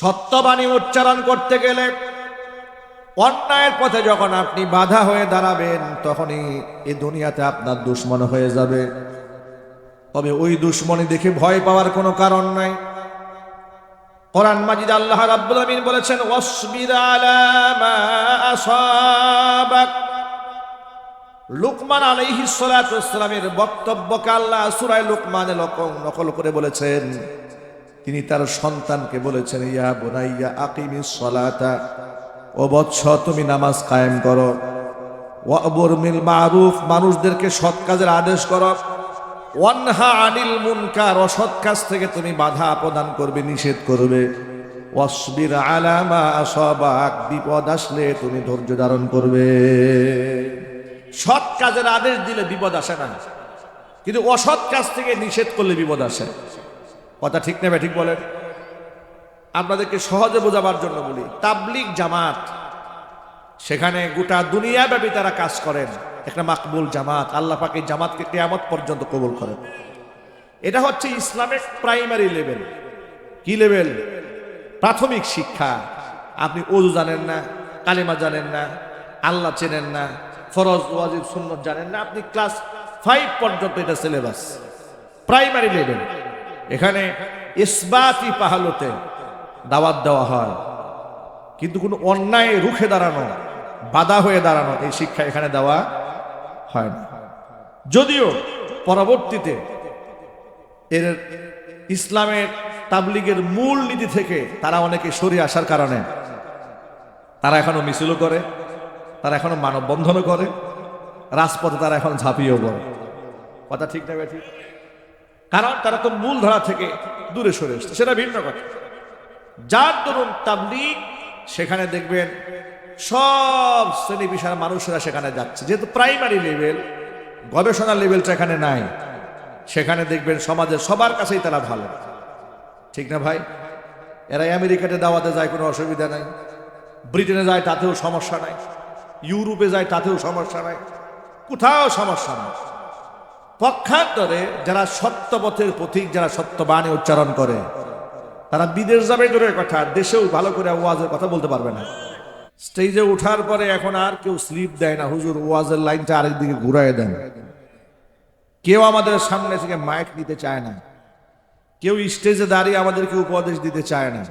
সত্যবাণী উচ্চারণ করতে গেলে অন্যায়ের পথে যখন আপনি বাধা হয়ে দাঁড়াবেন, তখনই এই দুনিয়াতে আপনার দুশ্মন হয়ে যাবে। তবে ওই দুশ্মনী দেখে ভয় পাওয়ার কোনো কারণ নাই। কোরআন মাজিদ আল্লাহ রাব্বুল আমিন বলেছেন, ওয়াসবির আলা মা আসাবাক। লুকমান আলাইহিস সালাতু ওয়াসসালামের বক্তব্যকে আল্লাহ সূরা লুকমানে নকল করে বলেছেন। তিনি তার সন্তানকে বলেছেন, ইয়া বুনাইয়া আকিমিস সালাতা, ও বৎস তুমি নামাজ কায়েম করো, ওয়া'মুর বিল মারুফ, মানুষদেরকে সৎ কাজের আদেশ করো, ওয়ানহা আনিল মুনকার, অসৎ কাজ থেকে তুমি বাধা প্রদান করবে, নিষেধ করবে, ওয়াসবির আলা মা আসাবাক, বিপদ আসলে তুমি ধৈর্য ধারণ করবে। সৎ কাজের আদেশ দিলে বিপদ আসে না, কিন্তু অসৎ কাজ থেকে নিষেধ করলে বিপদ আসে। কথা ঠিক নেবে ঠিক বলেন? আপনাদেরকে সহজে বোঝাবার জন্য বলি, তাবলিগ জামাত, সেখানে গোটা দুনিয়াব্যাপী তারা কাজ করেন, একটা মাকবুল জামাত। আল্লাহ পাক এই জামাতকে কিয়ামত পর্যন্ত কবুল করেন। এটা হচ্ছে ইসলামের প্রাইমারি লেভেল। কি লেভেল? প্রাথমিক শিক্ষা। আপনি ওযু জানেন না, কালিমা জানেন না, আল্লাহ চেনেন না, ফরজ ওয়াজিব সুন্নত জানেন না, আপনি ক্লাস 5 পর্যন্ত এটা সিলেবাস, প্রাইমারি লেভেল। এখানে ইসবাতি পাহালতে দাওয়াত দেওয়া হয়, কিন্তু কোনো অন্যায় রুখে দাঁড়ানো, বাধা হয়ে দাঁড়ানো, এই শিক্ষা এখানে দেওয়া হয় না। যদিও পরবর্তীতে এর ইসলামের তাবলিগের মূল নীতি থেকে তারা অনেকে সরে আসার কারণে তারা এখনো মিছিলও করে, তারা এখনো মানববন্ধনও করে, রাজপথে তারা এখন ঝাঁপিয়েও পড়ে। কথা ঠিক না ঠিক? কারণ তারা তো মূল ধারা থেকে দূরে সরে এসছে, সেটা ভিন্ন কথা। যার দরুন তাবলিগ, সেখানে দেখবেন সব শ্রেণী পেশার মানুষেরা সেখানে যাচ্ছে। যেহেতু প্রাইমারি লেভেল, গবেষণা লেভেলটা এখানে নাই, সেখানে দেখবেন সমাজের সবার কাছেই তারা ভালো। ঠিক না ভাই? এরা আমেরিকাতে দাওয়াতে যায়, কোনো অসুবিধা নাই, ব্রিটেনে যায় তাতেও সমস্যা নাই, ইউরোপে যায় তাতেও সমস্যা নাই, কোথাও সমস্যা নাই। পক্ষান্তরে যারা সত্যপথের পথিক, যারা সত্যবাণী উচ্চারণ করে, তারা বিদেশ যাবে দূরের কথা, দেশেও ভালো করে ওয়াজের কথা বলতে পারবে না। স্টেজে ওঠার পরে এখন আর কেউ স্লিপ দেয় না, হুজুর ওয়াজের লাইনটা আরেকদিকে ঘুরাই দেন। কেউ আমাদের সামনে থেকে মাইক নিতে চায় না, কেউ স্টেজে দাঁড়িয়ে আমাদেরকে উপদেশ দিতে চায় না।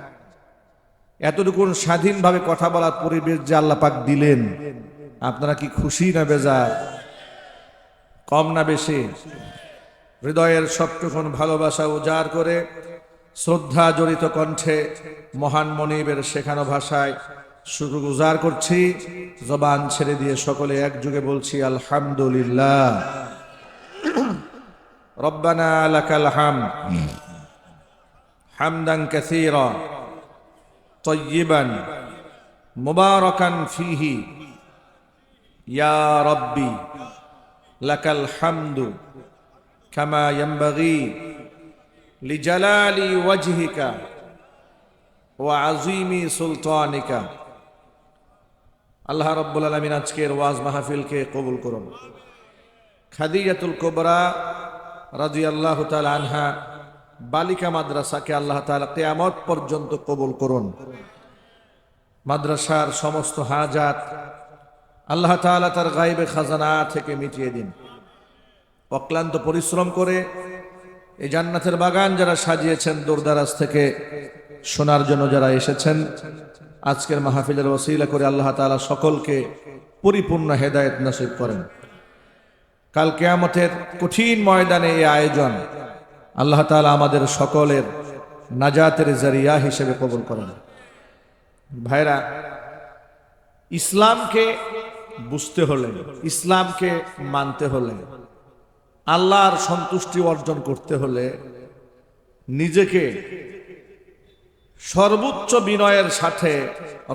এতটুকু স্বাধীনভাবে কথা বলার পরিবেশ যে আল্লাহ পাক দিলেন, আপনারা কি খুশি না বেজার? কম না বেশি? হৃদয়ের সবটুকুন ভালোবাসা উজাড় করে শ্রদ্ধা জড়িত কণ্ঠে মহান মনিবের শেখানো ভাষায় শুকরগুজার করছি, জবান ছেড়ে দিয়ে সকলে একযোগে বলছি আলহামদুলিল্লাহ। রব্বানা লাকাল হামদ হামদান কাসীরা তাইয়িবান মুবারাকান ফীহি ইয়া রাব্বি লাকাল হামদু কামা ইয়ানবাগি লিজালালি ওয়াজহিকা ওয়া আযীমি সুলতানিকা। আল্লাহ রাব্বুল আলামিন আজকের ওয়াজ মাহফিলকে কবুল করুন। খাদিজাতুল কুবরা রাদিয়াল্লাহু তাআলা আনহা বালিকা মাদ্রাসাকে আল্লাহ তাআলা কিয়ামত পর্যন্ত কবুল করুন। মাদ্রাসার সমস্ত হাজাত আল্লাহ তাআলা তার গায়বে খাজানা থেকে মিটিয়ে দিন। অক্লান্ত পরিশ্রম করে এই জান্নাতের বাগান যারা সাজিয়েছেন, দূরদারাজ থেকে শোনার জন্য যারা এসেছেন, আজকের মাহফিলের ওসিলা করে আল্লাহ তাআলা সকলকে পরিপূর্ণ হেদায়েত নসিব করেন। কাল কিয়ামতের কঠিন ময়দানে এই আয়োজন আল্লাহ তাআলা আমাদের সকলের নাজাতের জরিয়া হিসেবে কবুল করেন। ভাইরা, ইসলামকে বুঝতে হলে, ইসলামকে মানতে হলে, আল্লাহর সন্তুষ্টি অর্জন করতে হলে নিজেকে সর্বোচ্চ বিনয়ের সাথে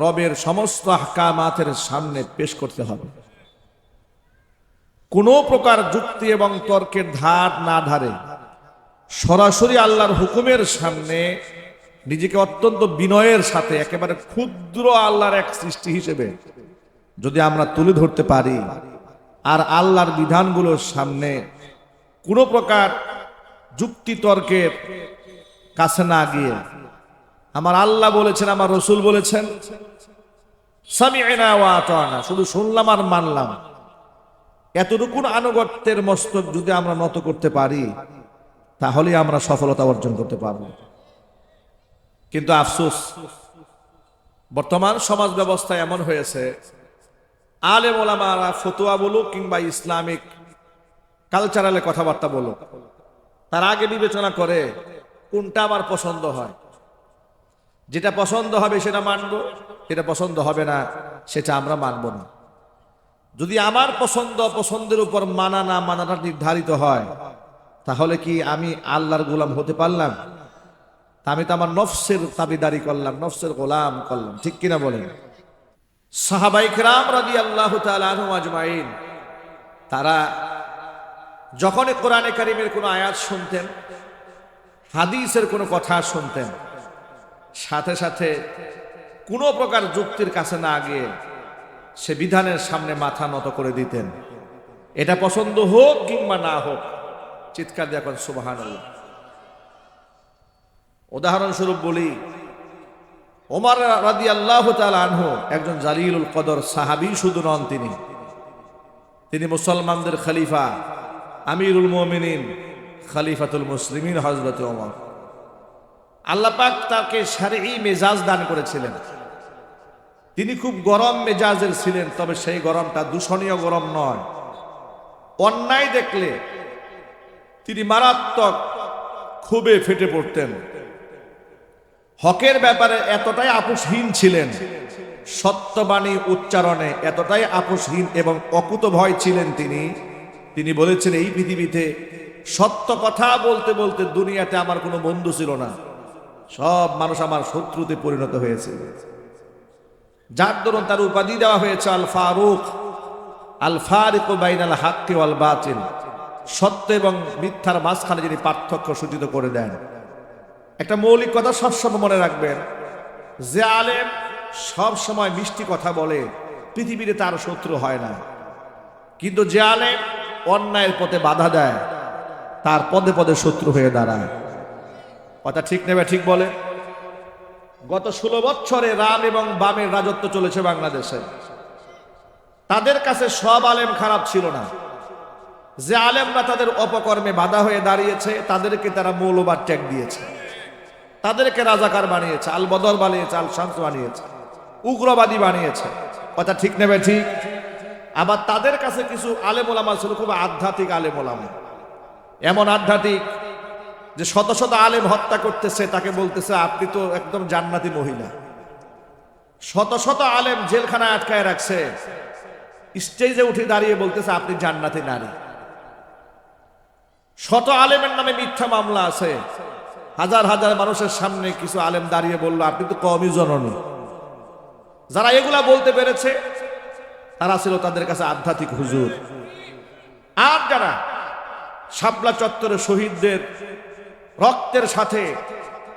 রবের সমস্ত আহকামাতের সামনে পেশ করতে হবে। কোনো প্রকার যুক্তি এবং তর্কের ধার না ধারে সরাসরি আল্লাহর হুকুমের সামনে নিজেকে অত্যন্ত বিনয়ের সাথে, একেবারে ক্ষুদ্র আল্লাহর এক সৃষ্টি হিসেবে যদি আমরা তুলে ধরতে পারি, আর আল্লাহর বিধানগুলোর সামনে কোনো প্রকার যুক্তি তর্কের কাছে না গিয়ে আমার আল্লাহ বলেছেন, আমার রসুল বলেছেন, সামি'না ওয়া আতা'না, শুধু শুনলাম আর মানলাম। এতটুকু আনুগত্যের মস্তক যদি আমরা নত করতে পারি, তাহলে আমরা সফলতা অর্জন করতে পারব। কিন্তু আফসোস, বর্তমান সমাজ ব্যবস্থা এমন হয়েছে, আলেম ওলামারা ফতোয়া বলুক কিংবা ইসলামিক কালচারালে কথাবার্তা বলুক, তার আগে বিবেচনা করে কোনটা আমার পছন্দ হয়। যেটা পছন্দ হবে সেটা মানব, যেটা পছন্দ হবে না সেটা আমরা মানব না। যদি আমার পছন্দের উপর মানা না মানাটা নির্ধারিত হয়, তাহলে কি আমি আল্লাহর গোলাম হতে পারলাম? আমি তো আমার নফসের তাবিদারি করলাম, নফসের গোলাম করলাম, ঠিক কিনা বলেন? সাহাবায়ে কেরাম রাদিয়াল্লাহু তাআলা আনহুম আজমাইন, তারা যখনই কোরআনে কারীমের কোনো আয়াত শুনতেন, হাদিসের কোনো কথা শুনতেন, সাথে সাথে কোনো প্রকার যুক্তির কাছে না গিয়ে সে বিধানের সামনে মাথা নত করে দিতেন। এটা পছন্দ হোক কিংবা না হোক, চিৎকার দিয়ে এখন সুবহানাল্লাহ। উদাহরণস্বরূপ বলি, ওমর রাদিয়াল্লাহু তাআলা আনহু একজন জালিলুল কদর সাহাবী শুধু নন, তিনি মুসলমানদের খলিফা, আমিরুল মুমিনিন, খলিফাতুল মুসলিমিন হযরত ওমর। আল্লাহ পাক তাকে শারঈ মেজাজ দান করেছিলেন। তিনি খুব গরম মেজাজের ছিলেন, তবে সেই গরমটা দূষণীয় গরম নয়। অন্যায় দেখলে তিনি মারাত্মক ক্ষোভে ফেটে পড়তেন। হকের ব্যাপারে এতটাই আপোষহীন ছিলেন, সত্যবাণী উচ্চারণে এতটাই আপোষহীন এবং অকুতভয় ছিলেন তিনি বলেছেন, এই পৃথিবীতে সত্য কথা বলতে বলতে দুনিয়াতে আমার কোনো বন্ধু ছিল না, সব মানুষ আমার শত্রুতে পরিণত হয়েছে। যার দরুন তার উপাধি দেওয়া হয়েছে আল ফারুক, আল ফারিকু বাইনাল হাক্কি ওয়াল বাতিল, সত্য এবং মিথ্যার মাঝখানে যিনি পার্থক্য সূচিত করে দেন। একটা মৌলিক কথা সবসময় মনে রাখবেন, যে আলেম সব সময় মিষ্টি কথা বলে পৃথিবীতে তার শত্রু হয় না, কিন্তু যে আলেম অন্যায়ের পথে বাধা দেয় তার পদে পদে শত্রু হয়ে দাঁড়ায়। কথা ঠিক নেবে ঠিক বলে? গত 16 বছরে রাম এবং বামের রাজত্ব চলেছে বাংলাদেশে। তাদের কাছে সব আলেম খারাপ ছিল না। যে আলেমরা তাদের অপকর্মে বাধা হয়ে দাঁড়িয়েছে, তাদেরকে তারা মৌলবাদ ট্যাগ দিয়েছে, তাদেরকে রাজাকার বানিয়েছে, আল বদর বানিয়েছে, আল শামস বানিয়েছে, উগ্রবাদী বানিয়েছে। কথা ঠিক নেবে ঠিক? আবার তাদের কাছে কিছু আলেম ওলামা ছিল খুব আধ্যাত্মিক আলেম ওলামা, এমন আধ্যাত্মিক যে শত শত আলেম হত্যা করতেছে, তাকে বলতেছে আপনি তো একদম জান্নাতি মহিলা। শত শত আলেম জেলখানায় আটকায় রাখছে, স্টেজে উঠে দাঁড়িয়ে বলতেছে আপনি জান্নাতি নারী। শত আলেমের নামে মিথ্যা মামলা আছে, হাজার হাজার মানুষের সামনে কিছু আলেম দাঁড়িয়ে বলল আপনি তো কওমি জননী। যারা এগুলা বলতে পেরেছে তারা ছিল তাদের কাছে আধ্যাত্মিক হুজুর। আর যারা শাপলা চত্বরে শহীদদের রক্তের সাথে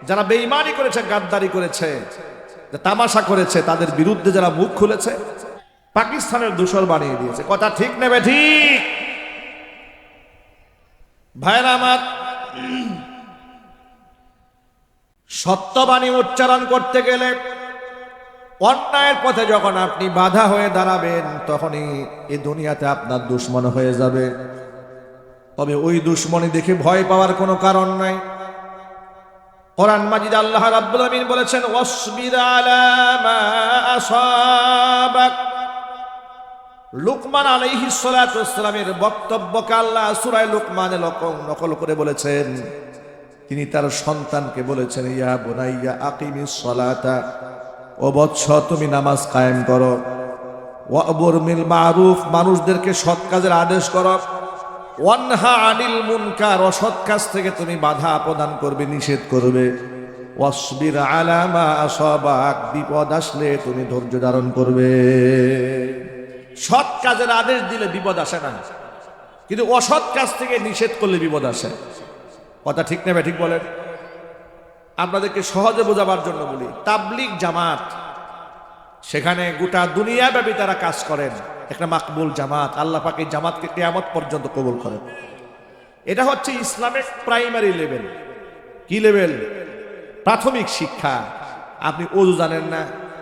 যারা বেঈমানি করেছে, গাদ্দারি করেছে, তামাশা করেছে, তাদের বিরুদ্ধে যারা মুখ খুলেছে, পাকিস্তানের দূষর বানিয়ে দিয়েছে। কথা ঠিক নেবে ঠিক? ভাইরা আমার, সত্যবাণী উচ্চারণ করতে গেলে অন্যায়ের পথে যখন আপনি বাধা হয়ে দাঁড়াবেন, তখনই এই দুনিয়াতে আপনার দুশ্মন হয়ে যাবে। তবে ওই দুশ্মনী দেখে ভয় পাওয়ার কোনো কারণ নাই। কোরআন মাজিদ আল্লাহ রাব্বুল আমিন বলেছেন, ওয়াসবির আলা মা আসাবাক। লুকমান আলাইহিস সালাতু ওয়াসসালামের বক্তব্যকে আল্লাহ সূরা লুকমানে নকল করে বলেছেন। তিনি তার সন্তানকে বলেছেন, ইয়া বুনাইয়া আকিমিস সালাতা, ও বৎস তুমি নামাজ কায়েম করো, ওয়া'মুর বিল মারুফ, মানুষদেরকে সৎ কাজের আদেশ করো, ওয়ানহা আনিল মুনকার, অসৎ কাজ থেকে তুমি বাধা প্রদান করবে, নিষেধ করবে, ওয়াসবির আলা মা আসাবাক, বিপদ আসলে তুমি ধৈর্য ধারণ করবে। সৎ কাজের আদেশ দিলে বিপদ আসে না, কিন্তু অসৎ কাজ থেকে নিষেধ করলে বিপদ আসে। কথা ঠিক নেবে ঠিক বলেন? আপনাদেরকে সহজে বোঝাবার জন্য বলি, তাবলিগ জামাত, সেখানে গোটা দুনিয়াব্যাপী তারা কাজ করেন, একটা মাকবুল জামাত। আল্লাহ পাক এই জামাতকে কিয়ামত পর্যন্ত কবুল করেন। এটা হচ্ছে ইসলামের প্রাইমারি লেভেল। কি লেভেল? প্রাথমিক শিক্ষা। আপনি ওযু জানেন না,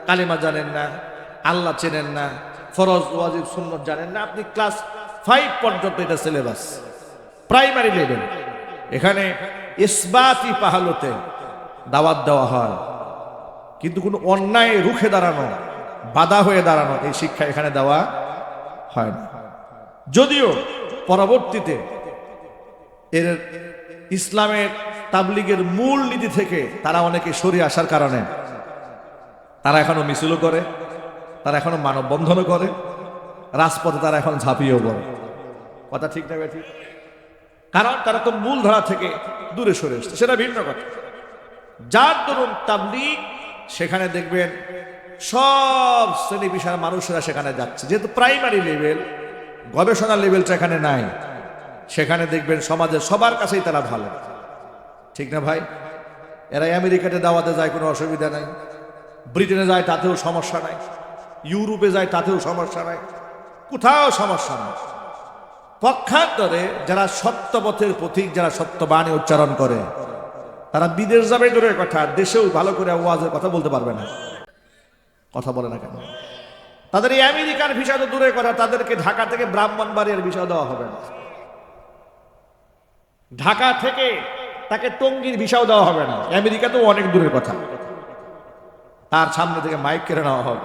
কালিমা জানেন না, আল্লাহ চেনেন না, ফরজ ওয়াজিব সুন্নত জানেন না, আপনি ক্লাস 5 পর্যন্ত এটা সিলেবাস, প্রাইমারি লেভেল। এখানে ইসবাতি পাহালতে দাওয়াত দেওয়া হয়, কিন্তু কোনো অন্যায় রুখে দাঁড়ানো, বাধা হয়ে দাঁড়ানো এই শিক্ষা এখানে দেওয়া হয় না। যদিও পরবর্তীতে এর ইসলামের তাবলিগের মূল নীতি থেকে তারা অনেকে সরে আসার কারণে তারা এখনো মিছিলও করে, তারা এখনো মানববন্ধনও করে, রাজপথে তারা এখন ঝাঁপিয়েও পড়ে। কথা ঠিক না ঠিক? কারণ তারা তো মূল ধারা থেকে দূরে সরে এসছে, সেটা ভিন্ন কথা। যার দরুন তাবলিগ, সেখানে দেখবেন সব শ্রেণী পেশার মানুষেরা সেখানে যাচ্ছে, যেহেতু প্রাইমারি লেভেল, গবেষণা লেভেলটা এখানে নাই, সেখানে দেখবেন সমাজের সবার কাছেই তারা ভালো। ঠিক না ভাই? এরা আমেরিকাতে দাওয়াতে যায়, কোনো অসুবিধা নাই, ব্রিটেনে যায় তাতেও সমস্যা নাই, ইউরোপে যায় তাতেও সমস্যা নাই, কোথাও সমস্যা নাই। পক্ষান্তরে যারা সত্যপথের পথিক, যারা সত্যবাণী উচ্চারণ করে, তারা বিদেশ যাবে দূরের কথা, দেশেও ভালো করে ওয়াজের কথা বলতে পারবে না। কথা বলে না কেন? তাদের এই আমেরিকার ভিসা তো দূরের কথা, তাদেরকে ঢাকা থেকে ব্রাহ্মণবাড়িয়ার ভিসা দেওয়া হবে না, ঢাকা থেকে তাকে টঙ্গীর ভিসাও দেওয়া হবে না। আমেরিকা তো অনেক দূরের কথা, তার সামনে থেকে মাইক কেড়ে নেওয়া হবে,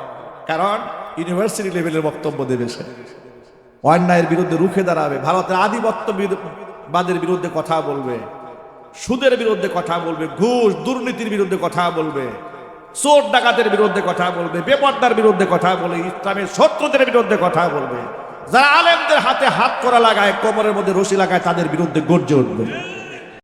কারণ ইউনিভার্সিটি লেভেলের বক্তব্য দেবে সে, অন্যায়ের বিরুদ্ধে রুখে দাঁড়াবে, ভারতের আধিপত্যবাদের বিরুদ্ধে কথা বলবে, সুদের বিরুদ্ধে কথা বলবে, ঘুষ দুর্নীতির বিরুদ্ধে কথা বলবে, চোর ডাকাতের বিরুদ্ধে কথা বলবে, বেপর্দার বিরুদ্ধে কথা বলবে, ইসলামের শত্রুদের বিরুদ্ধে কথা বলবে, যারা আলেমদের হাতে হাত করা লাগায়, কোমরের মধ্যে রশি লাগায়, তাদের বিরুদ্ধে গর্জে উঠবে।